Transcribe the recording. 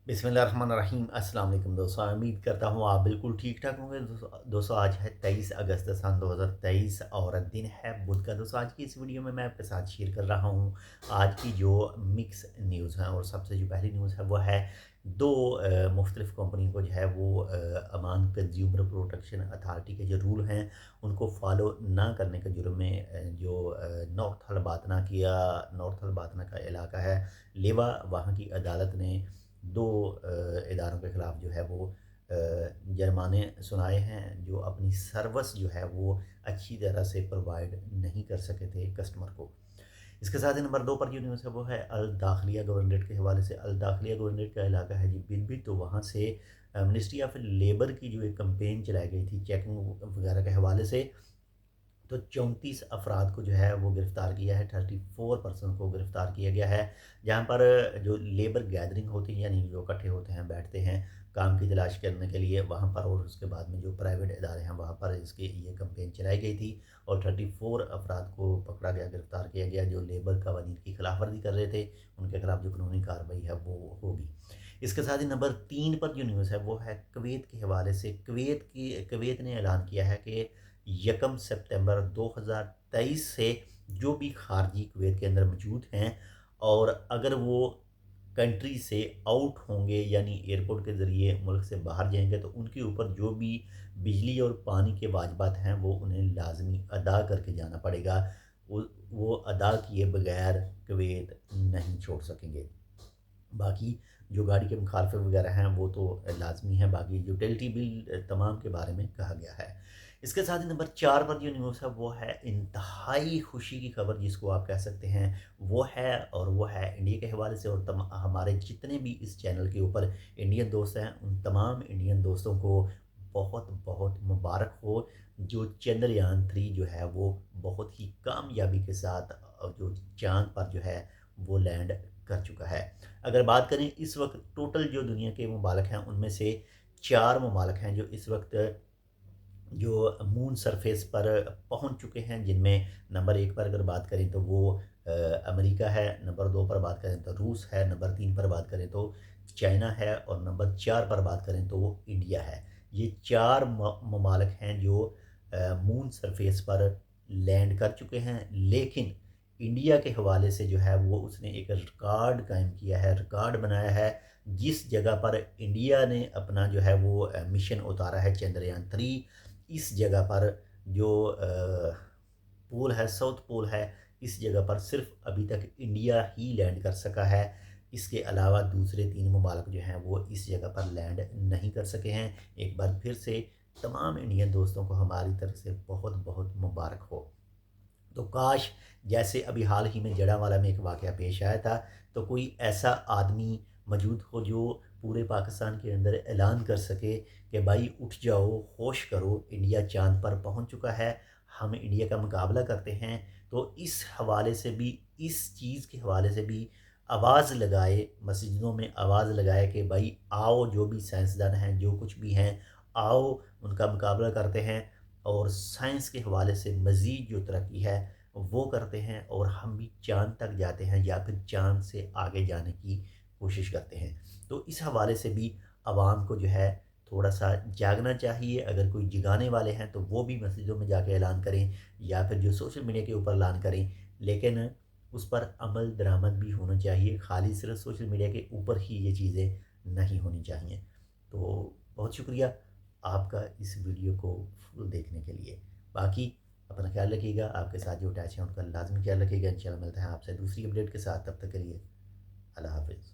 बिस्मिल्लाहिर्रहमानिर्रहीम। अस्सलाम वालेकुम दोस्तों, उम्मीद करता हूँ आप बिल्कुल ठीक ठाक होंगे। दोस्तों आज है 23 अगस्त सन 2023 और दिन है बुध का। दोस्तों आज की इस वीडियो में मैं आपके साथ शेयर कर रहा हूँ आज की जो मिक्स न्यूज़ है। और सबसे जो पहली न्यूज़ है वो है दो मुख्तलिफ़ कंपनी को जो है वो अमान कंज्यूमर प्रोटेक्शन अथॉरिटी के जो रूल हैं उनको फॉलो ना करने के जुर्म में जो नॉर्थ हल्बातना का इलाका है लेवा, वहाँ की अदालत ने दो इदारों के ख़िलाफ़ जो है वो जुर्माने सुनाए हैं जो अपनी सर्विस जो है वो अच्छी तरह से प्रोवाइड नहीं कर सके थे कस्टमर को। इसके साथ ही नंबर 2 पर जो न्यूज़ है वो है अल दाखिलिया गवर्नरेट के हवाले से। अल दाखिलिया गवर्नरेट का इलाका है जी बिलबिल, तो वहाँ से मिनिस्ट्री ऑफ लेबर की जो एक कैंपेन चलाई गई थी चेकिंग वगैरह के हवाले से, तो 34 अफराद को जो है वो गिरफ़्तार किया है, 34 पर्सन को गिरफ़्तार किया गया है। जहाँ पर जो लेबर गैदरिंग होती है यानी जो इकट्ठे होते हैं, बैठते हैं काम की तलाश करने के लिए वहाँ पर, और उसके बाद में जो प्राइवेट इदारे हैं वहाँ पर इसके ये कैंपेन चलाई गई थी और 34 अफराद को पकड़ा गया, गिरफ़्तार किया गया जो लेबर कवानीन की खिलाफ वर्जी कर रहे थे। उनके खिलाफ जो कानूनी कार्रवाई है वो होगी। इसके साथ ही नंबर 3 पर जो न्यूज़ है वो है कुवैत के हवाले से। कुवैत ने ऐलान किया है कि 1 सितंबर 2023 से जो भी खारजी कुवैत के अंदर मौजूद हैं और अगर वो कंट्री से आउट होंगे यानी एयरपोर्ट के ज़रिए मुल्क से बाहर जाएंगे तो उनके ऊपर जो भी बिजली और पानी के वाजिबात हैं वो उन्हें लाजमी अदा करके जाना पड़ेगा। वो अदा किए बगैर कुवैत नहीं छोड़ सकेंगे। बाकी जो गाड़ी के मुखालफे वगैरह हैं वो तो लाज़मी है। बाकी यूटिलिटी बिल तमाम के बारे में कहा गया है। इसके साथ ही नंबर 4 पर जो न्यूज़ है वो है इंतहाई खुशी की खबर जिसको आप कह सकते हैं वो है इंडिया के हवाले से। और हमारे जितने भी इस चैनल के ऊपर इंडियन दोस्त हैं उन तमाम इंडियन दोस्तों को बहुत बहुत मुबारक हो। जो चंद्रयान 3 जो है वो बहुत ही कामयाबी के साथ जो चाँद पर जो है वो लैंड कर चुका है। अगर बात करें इस वक्त टोटल जो दुनिया के ममालिक हैं उनमें से 4 ममालिक हैं जो इस वक्त जो मून सरफेस पर पहुंच चुके हैं, जिनमें नंबर 1 पर अगर बात करें तो वो अमेरिका है, नंबर 2 पर बात करें तो रूस है, नंबर 3 पर बात करें तो चाइना है और नंबर 4 पर बात करें तो वो इंडिया है। ये 4 ममालिक हैं जो मून सरफेस पर लैंड कर चुके हैं। लेकिन इंडिया के हवाले से जो है वो उसने एक रिकॉर्ड कायम किया है, रिकॉर्ड बनाया है। जिस जगह पर इंडिया ने अपना जो है वो मिशन उतारा है चंद्रयान 3, इस जगह पर जो पोल है, साउथ पोल है, इस जगह पर सिर्फ अभी तक इंडिया ही लैंड कर सका है। इसके अलावा दूसरे 3 ममालिक जो हैं वो इस जगह पर लैंड नहीं कर सके हैं। एक बार फिर से तमाम इंडियन दोस्तों को हमारी तरफ से बहुत बहुत मुबारक हो। तो काश जैसे अभी हाल ही में जड़ावाला में एक वाक़या पेश आया था, तो कोई ऐसा आदमी मौजूद हो जो पूरे पाकिस्तान के अंदर ऐलान कर सके कि भाई उठ जाओ, होश करो, इंडिया चाँद पर पहुँच चुका है, हम इंडिया का मुकाबला करते हैं। तो इस हवाले से भी, इस चीज़ के हवाले से भी आवाज़ लगाए, मस्जिदों में आवाज़ लगाए कि भाई आओ, जो भी साइंसदान हैं, जो कुछ भी हैं, आओ उनका मुकाबला करते हैं और साइंस के हवाले से मज़ीद जो तरक्की है वो करते हैं और हम भी चाँद तक जाते हैं या फिर चाँद से आगे जाने की कोशिश करते हैं। तो इस हवाले से भी आवाम को जो है थोड़ा-सा जागना चाहिए। अगर कोई जगाने वाले हैं तो वो भी मस्जिदों में जाके ऐलान करें या फिर जो सोशल मीडिया के ऊपर ऐलान करें, लेकिन उस पर अमल दरामद भी होना चाहिए। खाली सिर्फ सोशल मीडिया के ऊपर ही ये चीज़ें नहीं होनी चाहिए। तो बहुत शुक्रिया आपका इस वीडियो को फुल देखने के लिए। बाकी अपना ख्याल रखिएगा, आपके साथ जो अटैच हैं उनका लाज़मी ख्याल रखिएगा। इंशाल्लाह मिलते हैं आपसे दूसरी अपडेट के साथ, तब तक के लिए अल्लाह हाफ़िज़।